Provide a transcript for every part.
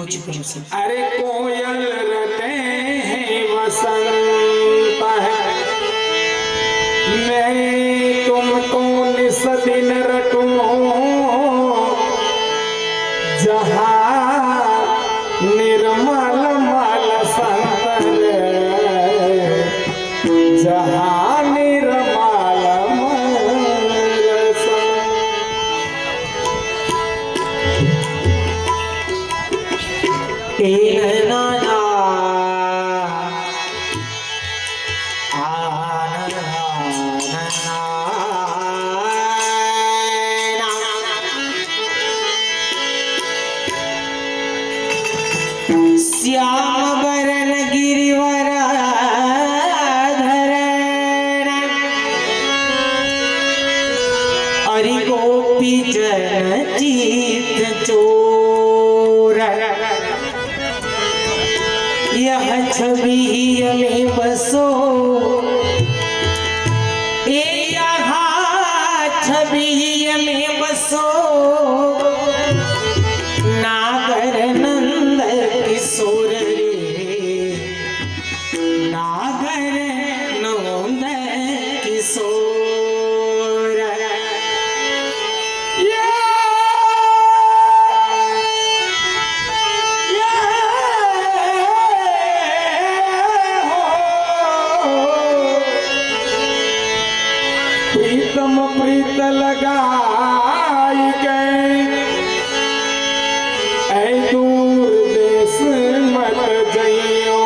कुछ करो से। अरे कोयल रटे हैं वसंत है, मैं तुमको निस दिन रटूं जहाँ निर्मल मल संतर, जहाँ निर्मल मल संतर। श्याम बरन गिरिवर धरण, हरि गोपी जन चित चोर, यह छवि में बसो यहाँ छवि में बसो, नागर नंद किशोर रे, नागर नंद किशोर। प्रीतम प्रीत लगाई गए, ऐ दूर देश मत जइयो,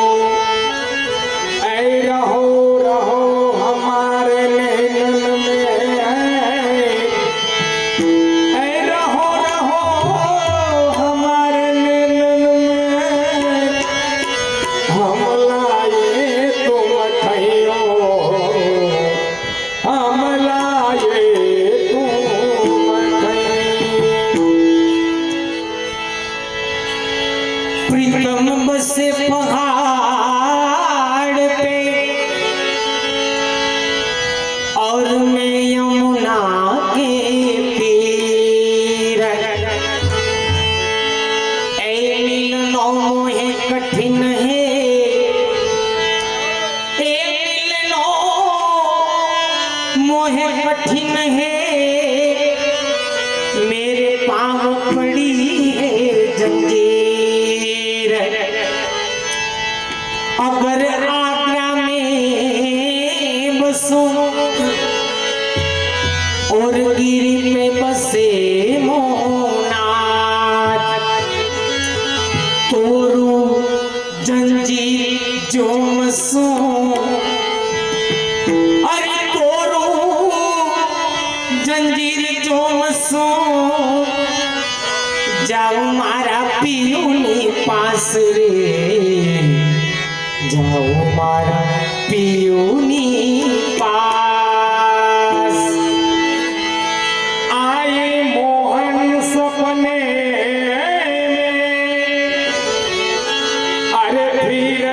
ऐ रहो रहो हमारे नैनन में, ऐ रहो रहो हमारे नैनन में, हम लाए तुम ठइयो, हम लाए तुम ठइयो। प्रीतम बसे पहाड़ पे और मैं यमुना के तीर, ऐ मिलनो मोहे कठिन है, ऐ मिलनो मोहे कठिन है, मेरे पाँव पड़ी है जंजीर। अगर आगरा में बसूं और गिरी पे बसे मोनाथ, तोरू जंजीर जो मसूं, अरे तोरू जंजीर जो मसूं, जाओ मारा पियूनी पास रे, जाओ मारा पियूनी पास। आए मोहन सपने में, अरे फिर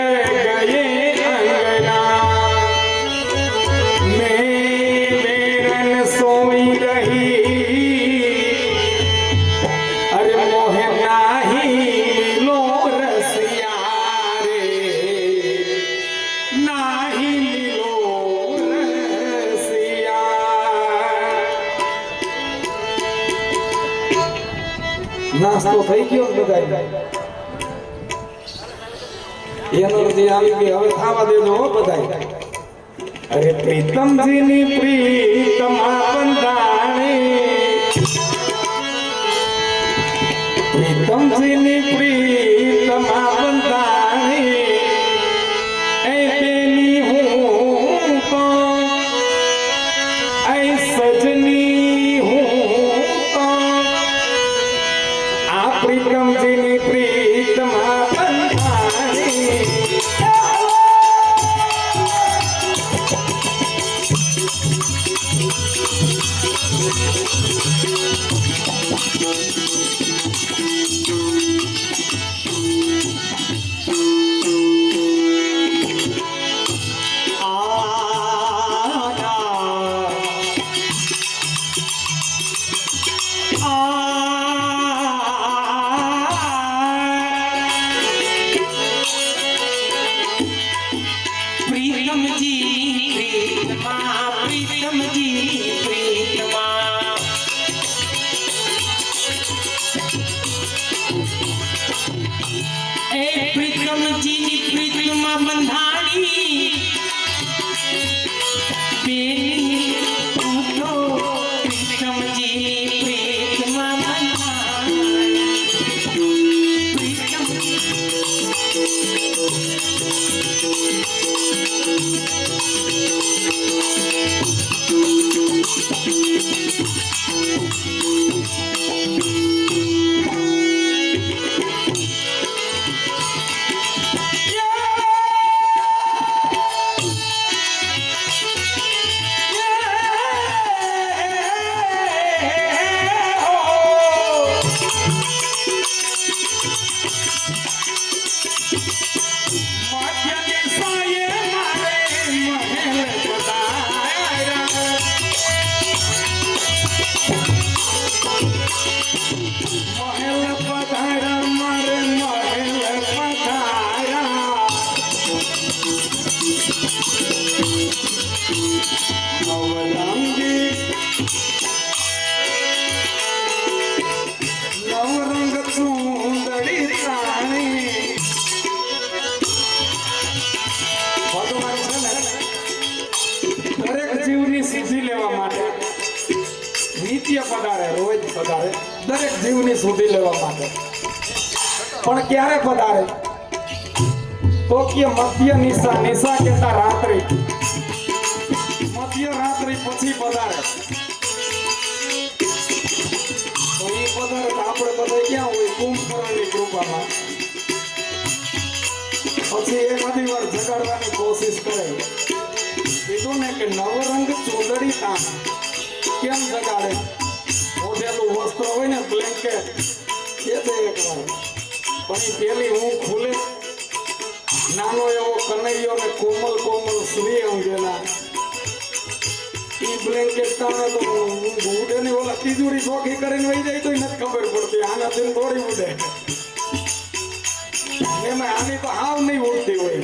गए अंगना में, बेरन सोई रही, अरे मोहे नाही मिलो रसिया रे, नाही मिलो रसिया। નાસ્તો થઈ ગયો ને બધાય, એનર્જી આવી ગઈ, હવે ખાવા દેજો હો બધાય। અરે પ્રીતમજીની પ્રીતમા બંધાણી, પ્રીતમજીની પ્રીતમા બંધાણી, એ બેની હું તો, એ સજની હું તો, આ પ્રીતમજીની પ્રીતમા બંધાણી। એ પ્રીતમજીની પ્રીતમાં બંધાણી બેની તું તો પ્રીતમજીની પ્રીતમાં બંધાણી પ્રીતમ સિદ્ધિ લેવા માટે નિત્ય પધારે, રોજ પધારે, દરેક જીવની સિદ્ધિ લેવા માટે. પણ ક્યારે પધારે? તો કે મધ્ય નિશા, નિશા કહેતા રાત્રિ, મધ્ય રાત્રિ પછી પધારે. તો એ પધારે તો આપણે બધા ક્યાં હોય? કુંભકર્ણની કૃપામાં. પછી એકાદી વાર જગાડવાની કોશિશ કરે. કીધું ને કે નવરંગ ચૂંદડી તાન કેમ જગાડે? ઓઢેલું વસ્ત્ર હોય ને બ્લેન્કેટ એ દે એકવાર. પછી પેલી હું ખુલે, નાનો એવો કનૈયો ને કોમલ કોમલ શ્રી અંગેના ઈ બ્લેન્કેટ તાણે તો ઉડે ને ઓલા તિજોરી ચોખી કરીને વહી જાય તો નથી ખબર પડતી. આનાથી થોડી ઉડે. એમાં આની તો હાવ નહીં ઉડતી હોય.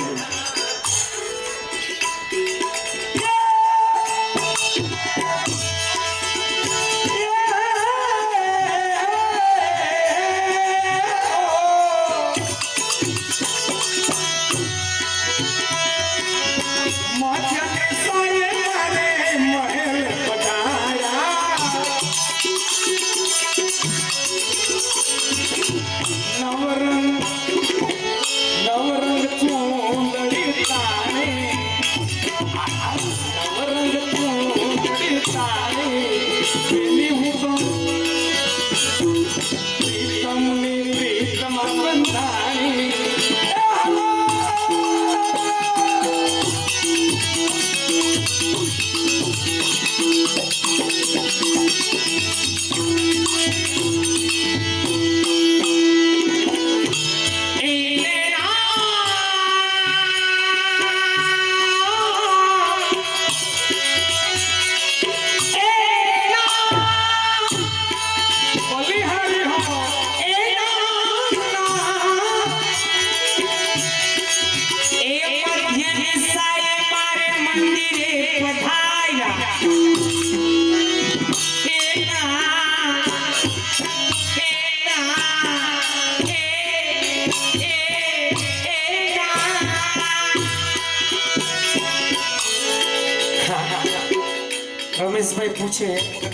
રમેશભાઈ પૂછે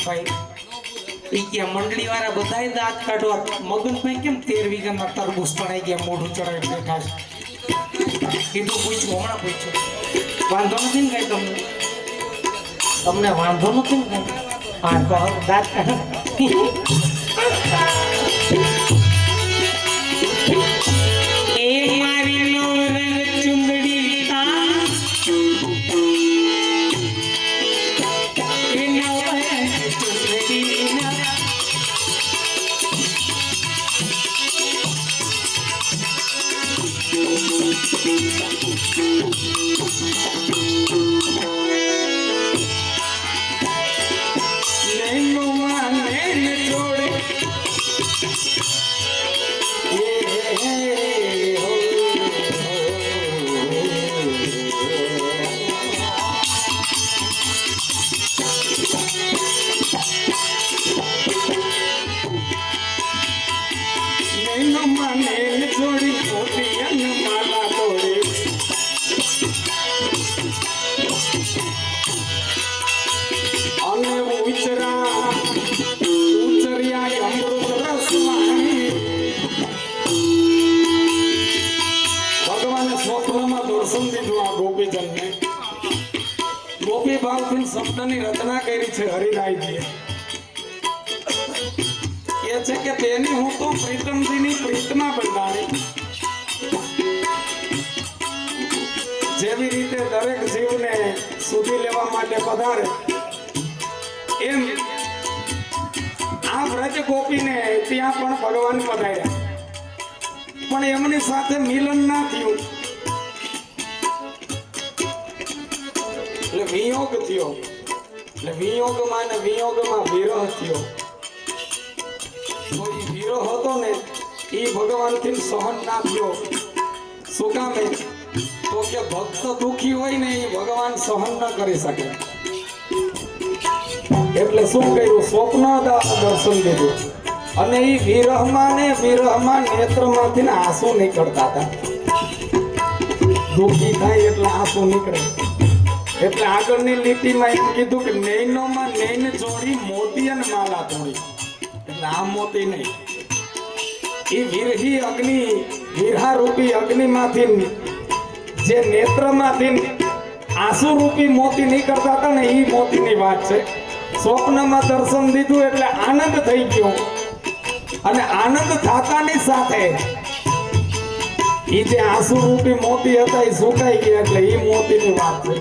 ભાઈ એ કે મંડળી વાળા બધાય દાંત કાઢવા, મગનભાઈ કેમ 13 વીઘામાં તરબૂચ તણાઈ ગયા મોઢું ચડાવી બેઠા છે? કીધું પૂછ્યું, હમણાં પૂછ્યું. વાંધો નથી ને કઈ તમને? તમને વાંધો નથી ને કઈ? હા તો દાંત કાઢો. એ મારી નો રંગ ચુંદડી નૈનો માં નૈન જોડે શબ્દની રચના કરી છે હરિરાયજીએ. કે છે કે તેની હું તો પ્રીતમજીની પ્રીતમાં બંધાણી. જેવી રીતે દરેક જીવને સુધી લેવા માટે પધારે એમ આ વ્રજ ગોપીને ત્યાં પણ ભગવાન પધાર્યા. પણ એમની સાથે મિલન ના થયું એટલે વિયોગ થયો. એટલે વિયોગમાં ને વિયોગમાં વિરહ થયો. તો એ વિરહ હતો ને એ ભગવાનથી સહન ના થયો. શું કામે? તો કે ભક્ત દુખી હોય ને એ ભગવાન સહન ન કરી શકે. એટલે શું કર્યું? સ્વપ્ન દર્શન દીધું અને એ વિરહમાં નેત્રમાંથી ને આંસુ નીકળતા હતા. દુખી થાય એટલે આંસુ નીકળે. એટલે આગળની લીટીમાં એમ કીધું કે નૈનોમાં નૈન જોડી મોતી અને માલા તોડી. એટલે આ મોતી નહીં, એ વિરહી અગ્નિ, વિરહા રૂપી અગ્નિમાંથી જે નેત્રમાંથી આંસુ રૂપી મોતી નીકળતા હતા ને એ મોતીની વાત છે. સ્વપ્નમાં દર્શન દીધું એટલે આનંદ થઈ ગયો અને આનંદ થતાની સાથે એ જે આંસુ રૂપી મોતી હતા એ સુકાઈ ગયા. એટલે એ મોતીની વાત છે.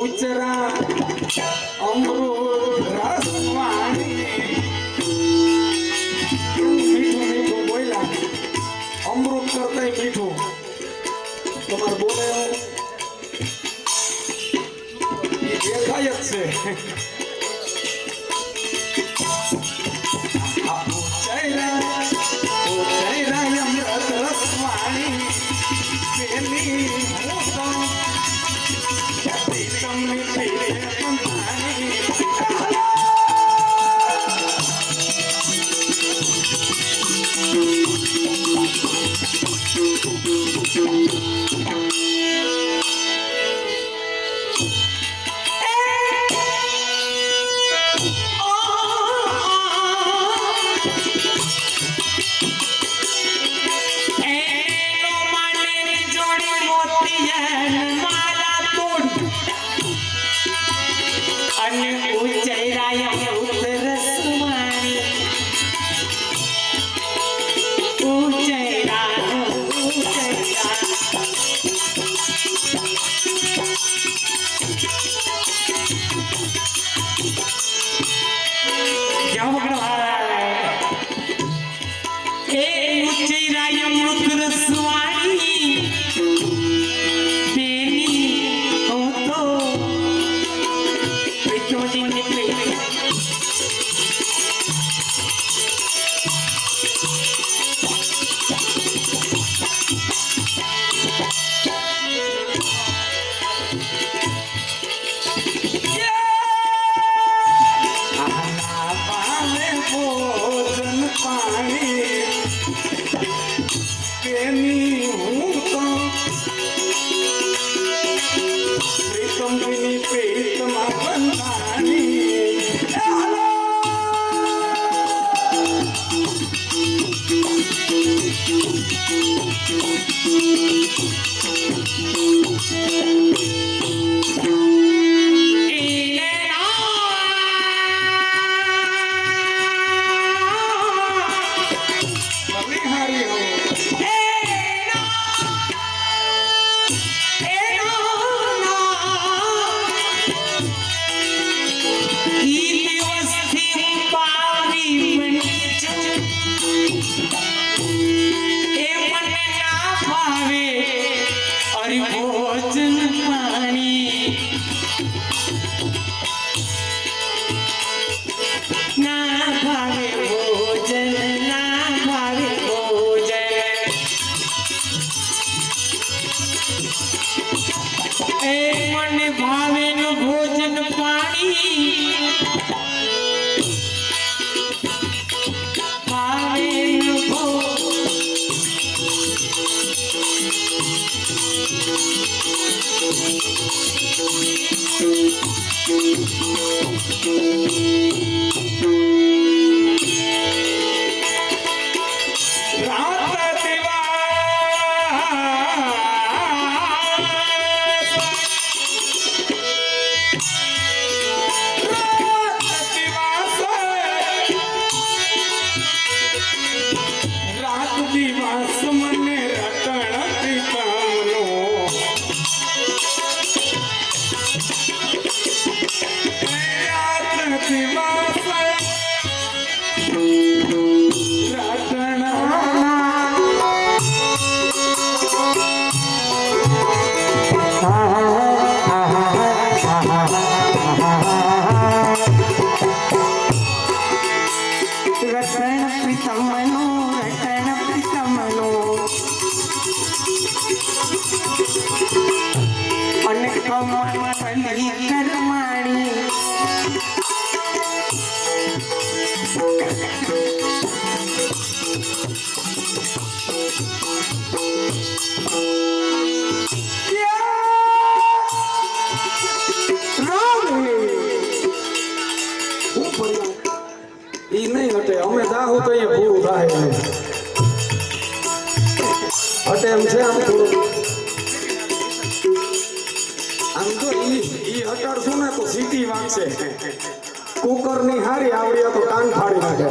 ઉચરા અમૃત રસવાણી. મીઠું મીઠું બોલ્યા, અમૃત કરતા મીઠું. તમારે બોલે એ દેખાય જ છે. અમૃત રસવાણી પેલી હું ફર્યું ઈ નહીં હટે અમે જાહું તો એ પૂરું થાય નહીં હટે એમ છે આમ થોડું આમ તો ઈ હટાડશું ને તો સીટી વાગશે કુકર ની હારી આવડી તો કાન ફાડી નાખે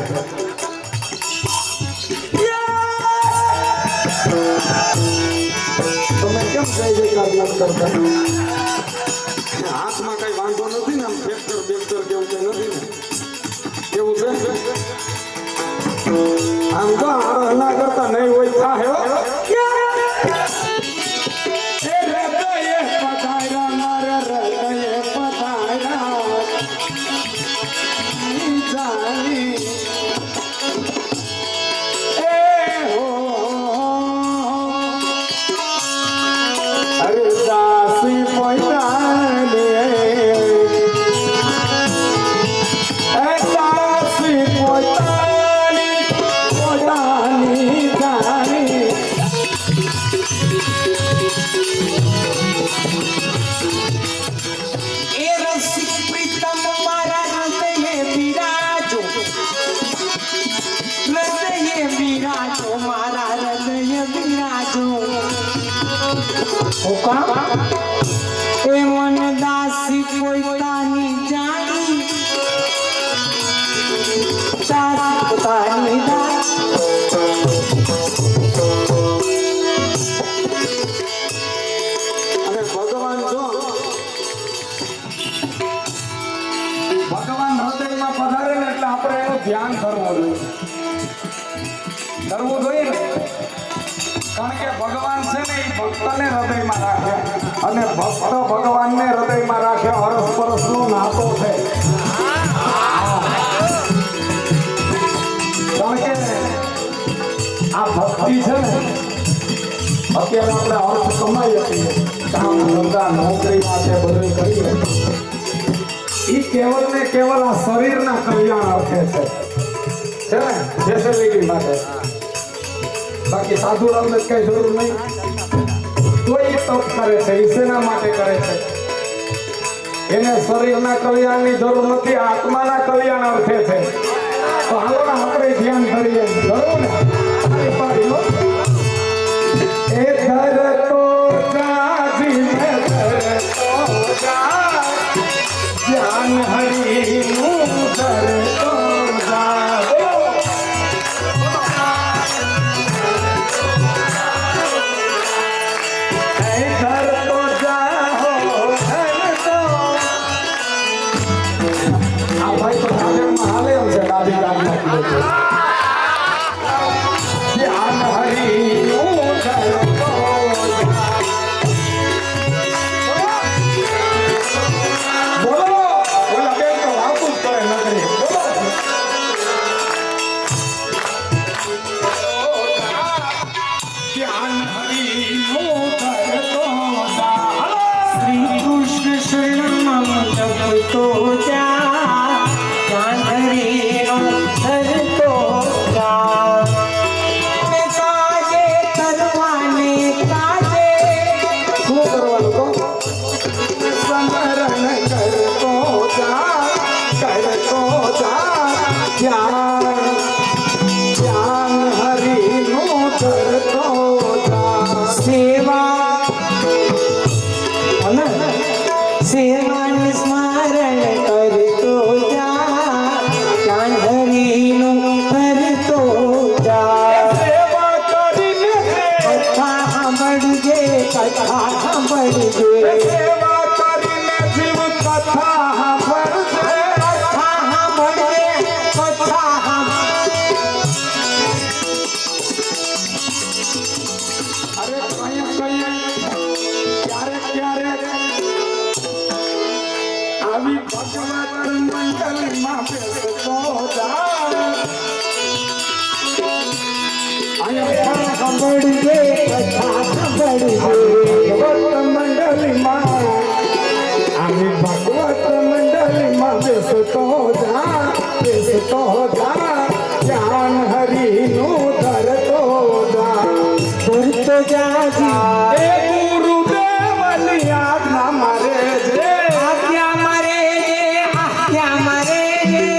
તમે કેમ જય જયકાર નથી કરતા હાથમાં કઈ વાંધો નથી ને આમ ફેક્ટર બેક્ટર કેવું કઈ નથી ને કેવું છે આમ તો હલા કરતા નહીં હોય થા હે એ મન દાસી પોતાની જાણી દાસી પોતાની અને ભગવાન જો ભગવાન હૃદયમાં પધારે ને એટલે આપણે એનું ધ્યાન કરવું જોઈએ ને કારણ કે ભગવાન છે ને એ ભક્તને હૃદયમાં રાખે અને ભક્ત ભગવાનને હૃદયમાં રાખે હરસ પરસનો નાતો છે કારણ કે આ ભક્તિ છે ને અત્યારે આપણે અર્થ કમાઈએ છીએ કામ ધંધા નોકરી માટે બધું કરીએ એ કેવલ ને કેવલ આ શરીરના કલ્યાણ અર્થે છે ને ફેસિલિટી માટે બાકી સાધુ રામને કઈ જરૂર નહીં તો એ તપ કરે છે એ શેના માટે કરે છે એને શરીરના કલ્યાણની જરૂર નથી આત્માના કલ્યાણ અર્થે છે તો હાલો ને આપણે ધ્યાન કરીએ જરૂર ને એ ધર તો જાજી મે ધર તો જા ધ્યાન હરિનું ધર તો જા આજ્ઞા મારે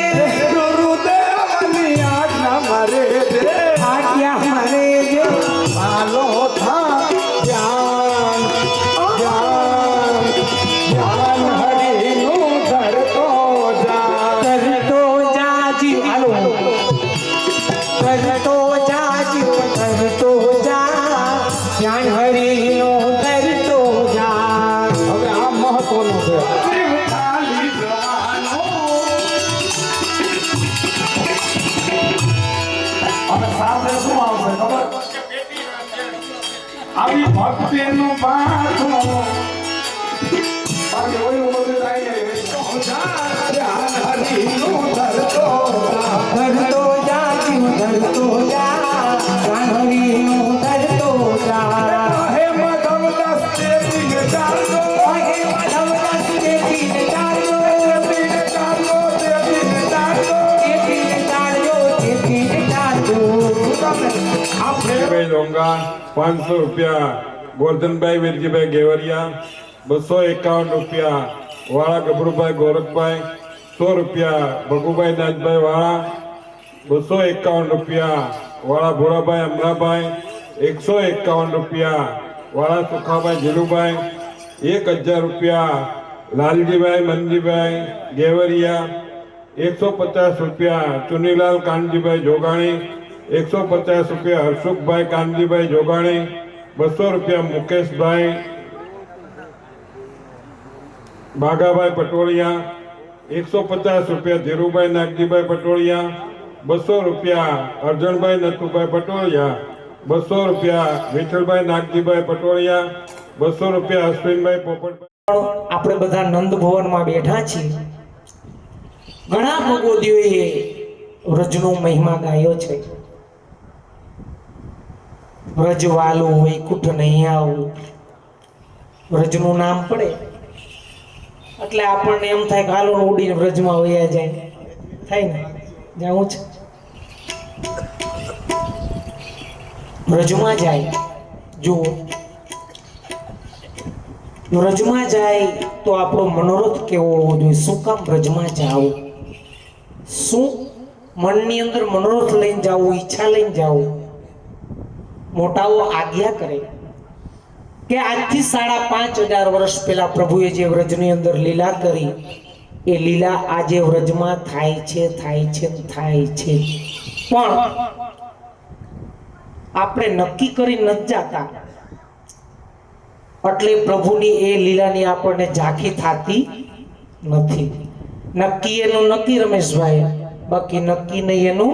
આવી ભક્તિનું પાઠું બાકી હોય એવું બધું થાય ને હરિનું ધરતો ધરતો જા જીવ ધરતો જા હરિનું ધરતો જા હે માધવદાસ દેવીને ચાલો હે માધવદાસ દેવીને ચાલો દેવીને ચાલો દેવીને ચાલો દેવીને ચાલો દેવીને ચાલો આપણે ભાઈ ડોંગા 500 રૂપિયા ગોરધનભાઈ વેરજીભાઈ ગેવરિયા 251 રૂપિયા વાળા ગભરુભાઈ ગોરખભાઈ 100 રૂપિયા ભગુભાઈ નાથભાઈ વાળા 251 રૂપિયા વાળા ભોળાભાઈ અમરાભાઈ 151 રૂપિયા વાળા સુખાભાઈ જીલુભાઈ 1000 રૂપિયા લાલજીભાઈ મનજીભાઈ ગેવરિયા 150 રૂપિયા ચુનીલાલ કાનજીભાઈ જોગાણી 150 રૂપિયા હર્ષુખભાઈ કાનજીભાઈ જોગાણી 200 રૂપિયા મુકેશભાઈ બાગાભાઈ પટોળિયા 150 રૂપિયા ધીરુભાઈ નાગજીભાઈ પટોળિયા 200 રૂપિયા અર્જણભાઈ નથુભાઈ પટોળિયા 200 રૂપિયા વિઠ્ઠલભાઈ નાગજીભાઈ પટોળિયા 200 રૂપિયા અશ્વિનભાઈ પોપટભાઈ. આપણે બધા નંદ ભવનમાં બેઠા છીએ. ઘણા ભગવદીઓએ વ્રજનો મહિમા ગાયો છે. વ્રજવાલું વૈકુંઠ નહીં આવું, વ્રજનું નામ પડે એટલે આપણને એમ થાય કે હાલો ઉડીને વ્રજમાં વયા જાય. થાય ને જાવું છે વ્રજમાં જાય. જુઓ, વ્રજમાં જાય તો આપણો મનોરથ કેવો હોવો જોઈએ. શું કામ વ્રજમાં જાવું? શું મનની અંદર મનોરથ લઈને જાવું, ઈચ્છા લઈને જાવું? મોટાઓ આજ્ઞા કરે કે આજથી 5,500 વર્ષ પહેલા પ્રભુએ જે વ્રજની અંદર લીલા કરી એ લીલા આજે વ્રજમાં થાય છે, થાય છે, થાય છે. પણ આપણે નક્કી કરી નથી જાતા એટલે પ્રભુની એ લીલાની આપણને ઝાંખી થતી નથી. નક્કી એનું નક્કી રમેશભાઈ, બાકી નક્કી નહીં એનું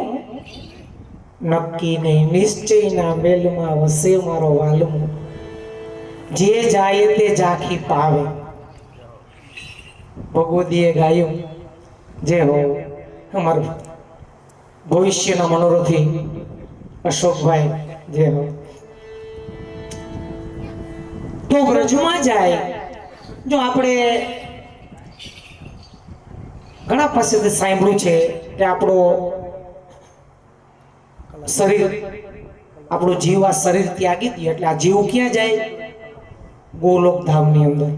નક્કી નહીં. નિશ્ચયના મેલમાં વસે મારો વાલમો, જે જાય તે ઝાંખી પાવે. ભગવદીએ ગાયું જે હો અમારું ભવિષ્યના મનોરથી અશોકભાઈ જે હો. તો વ્રજમાં જાય. જો આપણે ઘણા પાસેથી સાંભળ્યું છે કે આપણો શરીર, આપણો જીવ આ શરીર ત્યાગી દે એટલે આ જીવ ક્યાં જાય? ગોલોક ધામની અંદર.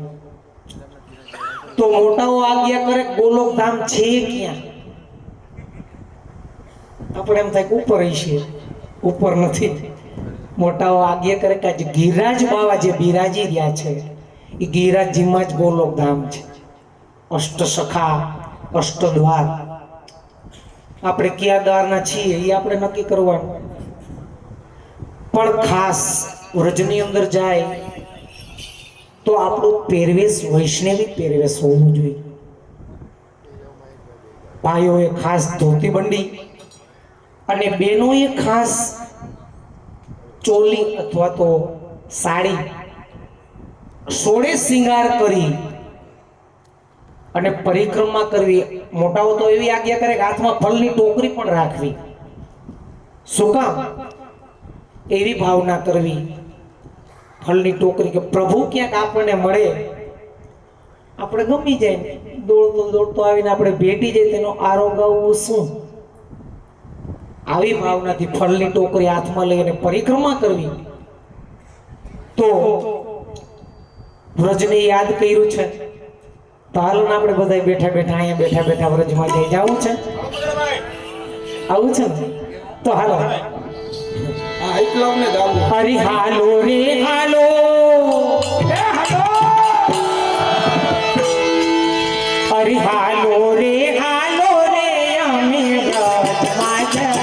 તો મોટાઓ આજ્ઞા કરે ગોલોક ધામ છે ક્યાં? આપણે એમ થાય કે ઉપર છે, ઉપર નથી. મોટાઓ આજ્ઞા કરે કે ગિરિરાજ બાવા જે બિરાજી રહ્યા છે એ ગિરિરાજજીમાં જ ગોલોક ધામ છે. અષ્ટ સખા, અષ્ટ દ્વાર. આપણે કયા દ્વારના છીએ એ આપણે નક્કી કરવાનું. પણ ખાસ વ્રજની અંદર જાય તો આપણું પહેરવેશ વૈષ્ણવી પહેરવેશ હોવું જોઈએ. ભાઈઓએ ખાસ ધોતી બંડી અને બહેનોએ ખાસ ચોલી અથવા તો સાડી સોળે શિંગાર કરી અને પરિક્રમા કરવી. મોટાઓ તો એવી આજ્ઞા કરે કે હાથમાં ફળની ટોકરી પણ રાખવી. શું કામ? એવી ભાવના કરવી ફળની ટોકરી કે પ્રભુ ક્યાંક આપણને મળે, આપણે ગમી જાય, દોડતો દોડતો આવીને આપણે ભેટી જાય તેનો આરોગ આવવું શું? આવી ભાવનાથી ફળની ટોકરી હાથમાં લઈને પરિક્રમા કરવી. તો વ્રજને યાદ કર્યું છે તો હાલ આપણે બધા બેઠા બેઠા અહીંયા બેઠા બેઠા વ્રજમાં જઈ જવું છે. આવું છે ને તો હાલો. અરે હાલો રે હાલો, અરે હાલો રે હાલો રે અમે વ્રજમાં જઈએ.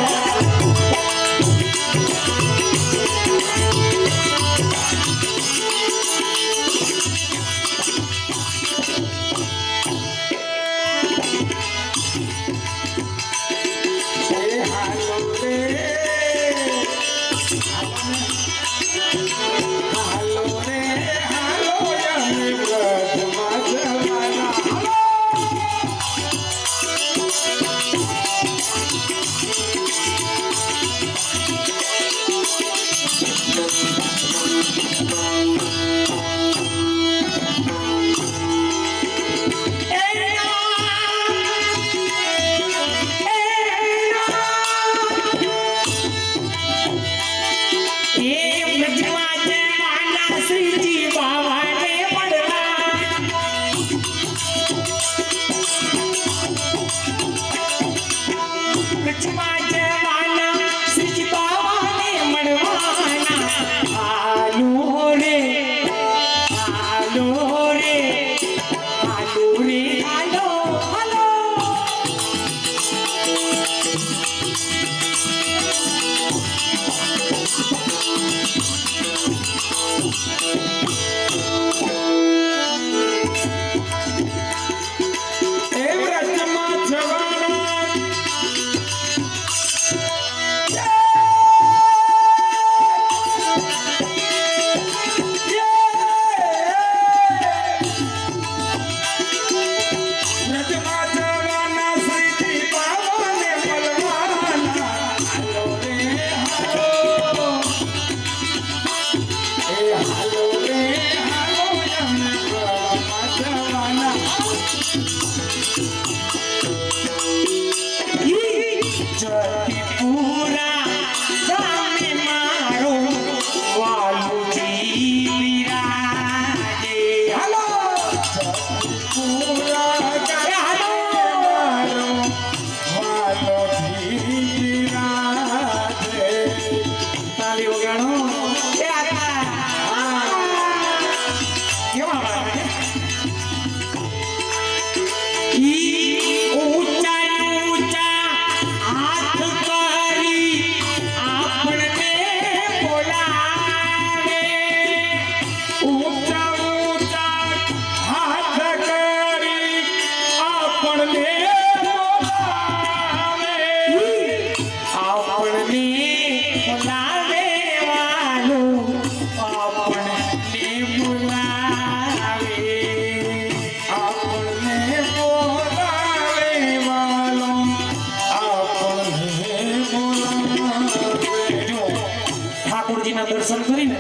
દર્શન કરીને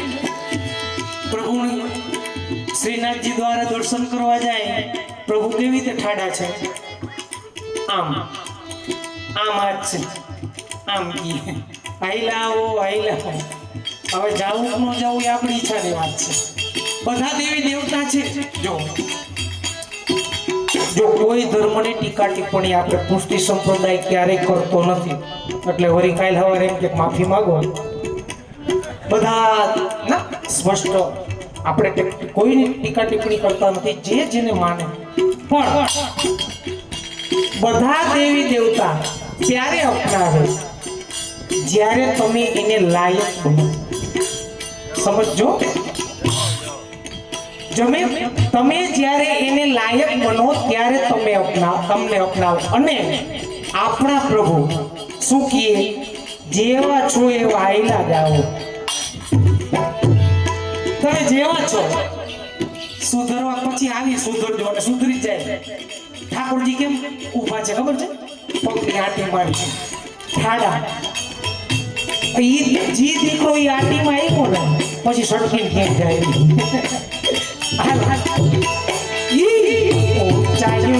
પ્રભુને શ્રીનાથજી દ્વારા દર્શન કરવા જાય પ્રભુ કેવી રીતે ઠાડા છે આમ હાથ છે આમ કી આઈલાઓ હવે જાવું કે ન જાવું એ આપણી ઈચ્છાની વાત છે બધા દેવી દેવતા છે જો કોઈ ધર્મની ટીકા ટિપ્પણી આપણે પુષ્ટિ સંપ્રદાય ક્યારેય કરતો નથી એટલે વળી કાલ હવારે એમ કે માફી માંગો બધા ના સ્પષ્ટ આપણે કોઈની ટીકા ટિપ્પણી કરતા નથી જે જેને માને પણ બધા દેવી દેવતા ત્યારે અપનાવે જ્યારે તમે એને લાયક બનો સમજો તમે જ્યારે એને લાયક બનો ત્યારે તમને અપનાવો અને આપણા પ્રભુ શું કહે જેવા છો એવા આયલા જાઓ તમે જેવા છો સુધરવા પછી આવી સુધરજો અને સુધરી જાય ઠાકોરજી કેમ ઊભા છે ખબર છે પગની આંટી મારી ઠાડા જી દીકરો એ આંટીમાં આવ્યો ને પછી સટકીને ક્યાંક જાય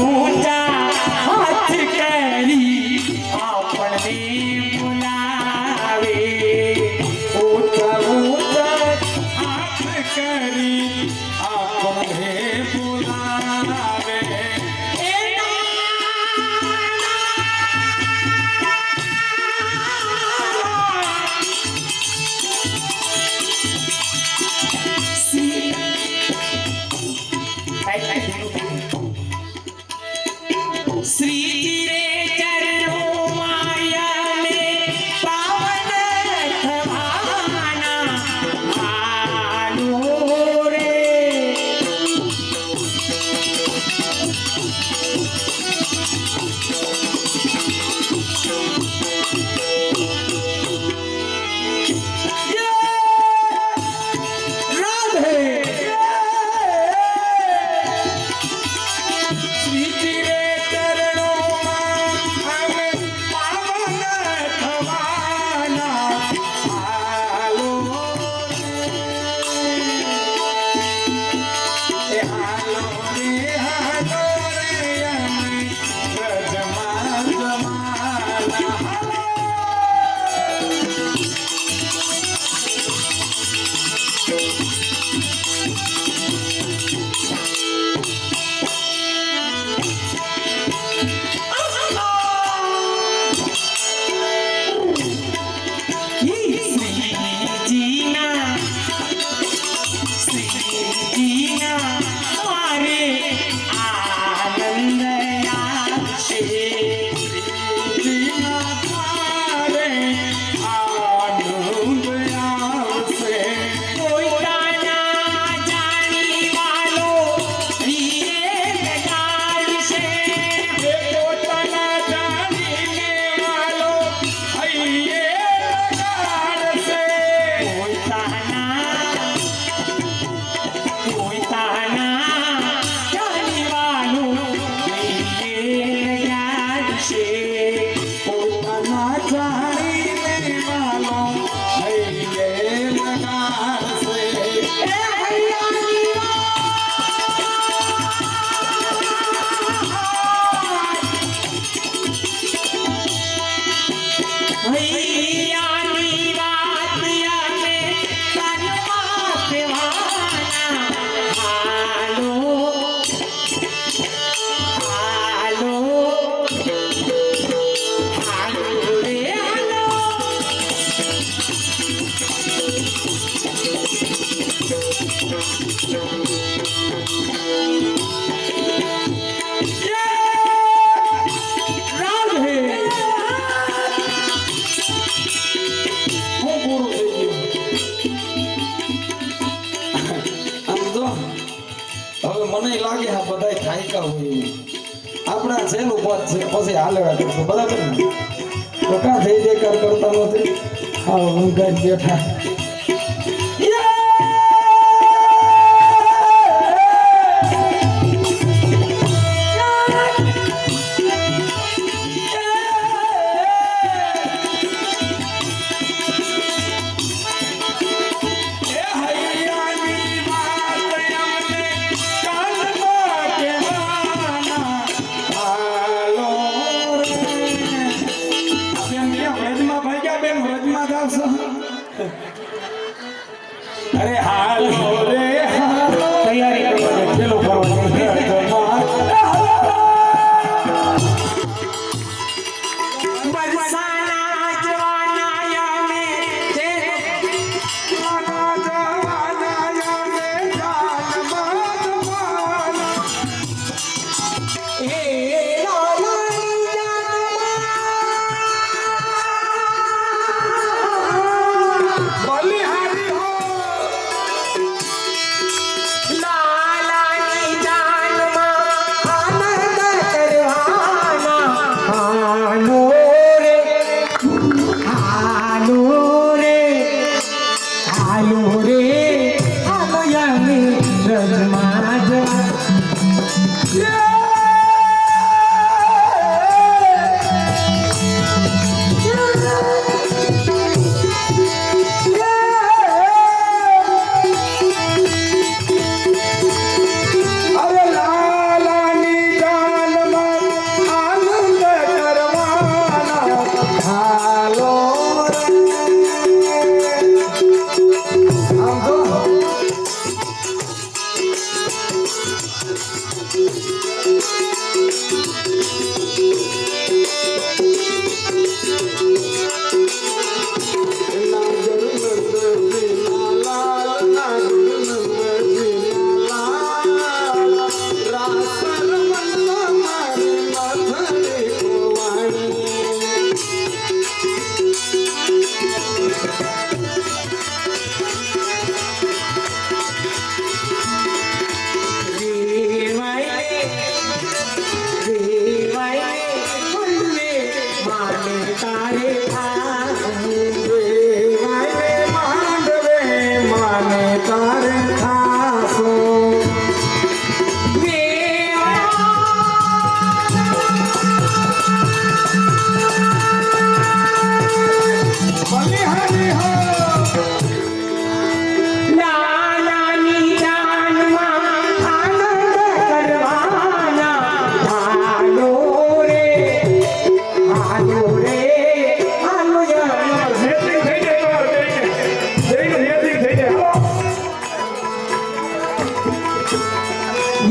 ઊંચા હાથ કરી આપણને બોલાવે ઊંચા હાથ કરી આપણને બોલાવે श्री रे चरणों माया में पावन थवाना आलो रे राधे श्री रे મને લાગે આ બધા થાયકા હોય આપણા છેલ્લું પદ છે પછી હાલવા કરશો બરાબર ને તો કા થઈ દેકાર કરતા નથી હા ઊંઘાઈ બેઠા અરે હાલો રે હાલો તૈયારી કરવા દે, ખેલો કરવા દે. બરસાના જવાના યામે જે હે લાલાની જાનમાં આનંદ કરવાના. હાલો રે હાલો રે હાલો રે હાલો યામે રજમાં જવા. અરે લાલાની જાનમાં આનંદ કરવાના હાલો આમ જો તારે ખાસો બલિહારી હો લાલાની જાનમાં આનંદ કરવાના. હાલો રે હાલો રે હાલો યાર.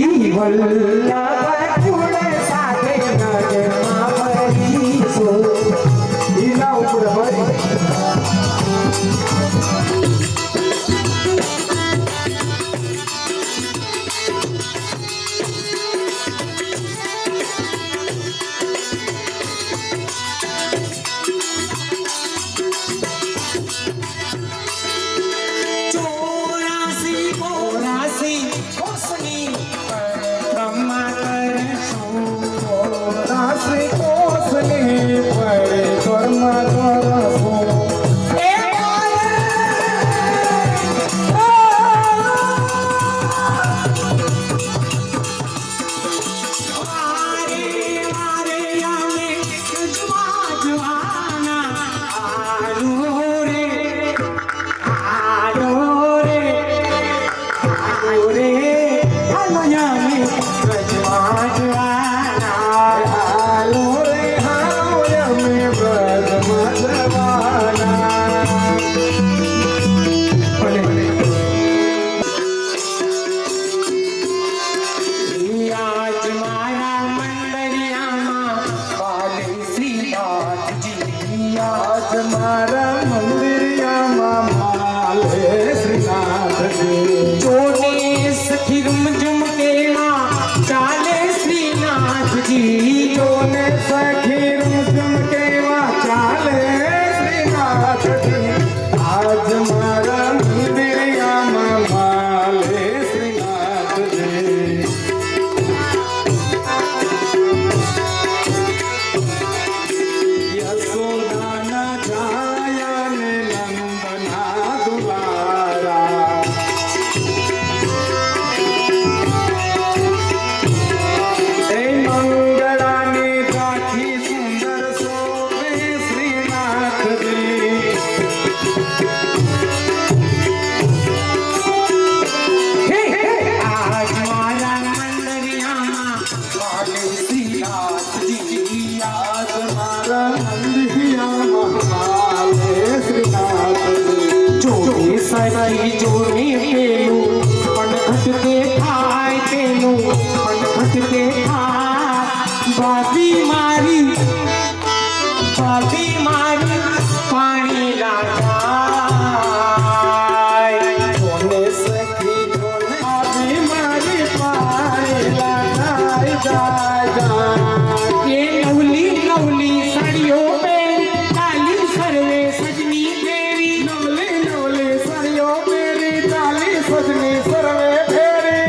ઈ વલ્લભ કુળ સાથે નગરમાં ભરીશું. ઈના ઉપર ભાઈ ચોરાસી કોસની પરિક્રમા કરશું. રાશિ કોસની પરિક્રમા કરશું હાલો રે હાલો અમે બ્રજમાં જવાના આજ મારા મંદરિયામાં બાલે શ્રીનાથજી. આજ મારા મંદિરિયામાં માલે શ્રીનાથજી જોને સખી રૂમઝુમ કેવા ચાલે શ્રીનાથજી. જોને સખી રૂમ કેવા ચાલે શ્રીનાથજી આજ મારા મંદિરિયામાં માલે શ્રીનાથજી યશોદાના છાયા ને નંદના દુલારા એ મંગળાની રાખી સુંદર શોભે શ્રીનાથજી સખી જોને પેલું પણ ઘટતે થાય પેલું પણ ઘટતે થાય ભાભી મારી પાણી લાગાય જોને સખી જોને ભાભી મારી પાણી લાગાય જાય એ નવલી નવલી સાડીઓ પહેરી ચાલી સર્વે સજની ફેરી નવલી નવલી સળીઓ પહેરી ચાલી સજની સર્વે ફેરી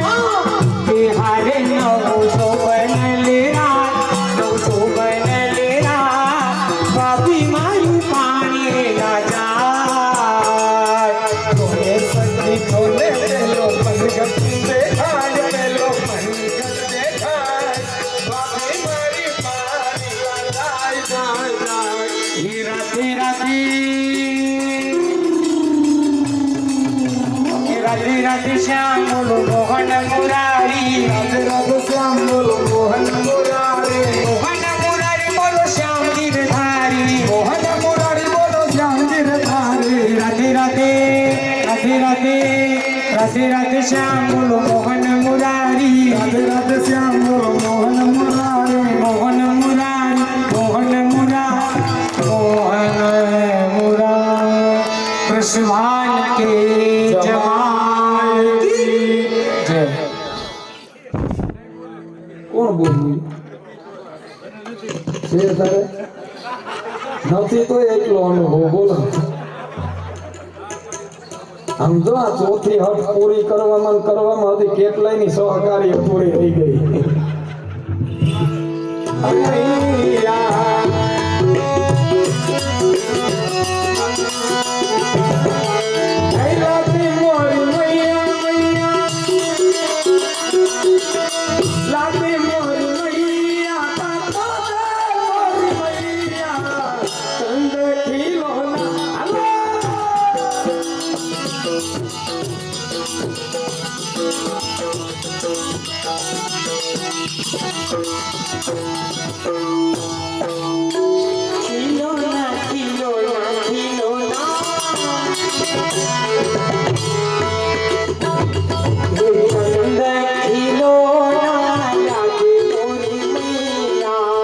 એ હારે નવો શોભન લેરા ભાભી મારું પાણી લાગાય જોને સખી જોને પેલો મનગટ દેખાય પેલો મનગટ દેખાય ભાભી મારી પાણી લાગાય જાય જાય હે રાધે રાધે હે રાધે રાધે શ્યામ બોલો મોહન મુરારી રાધે રાધે શ્યામ બોલો મોહન મુરારી મોહન મુરારી બોલો શ્યામ ગીરધારી મોહન મુરારી બોલો શ્યામ ગીરધારી રાધે રાધે રાધે રાધે રાધે રાધે શ્યામ બોલો મોહન મુરારી રાધે રાધે શ્યામ બોલો મોહન મુરારી મોહન મુરારી મોહન મુરારી મોહન મુરારી કૃષ્ણ કે જમાલ કી જય કોણ બોલ્યું છે તારે નથી તો એકલો અનુભવ બોલો આમ જો આ ચોથી હટ પૂરી કરવામાં હતી કેટલાયની સહકારી પૂરી થઈ ગઈ ખીલોના ખીલોના ખીલોના ચંદ ખીલોના લાગે મોરી મૈયા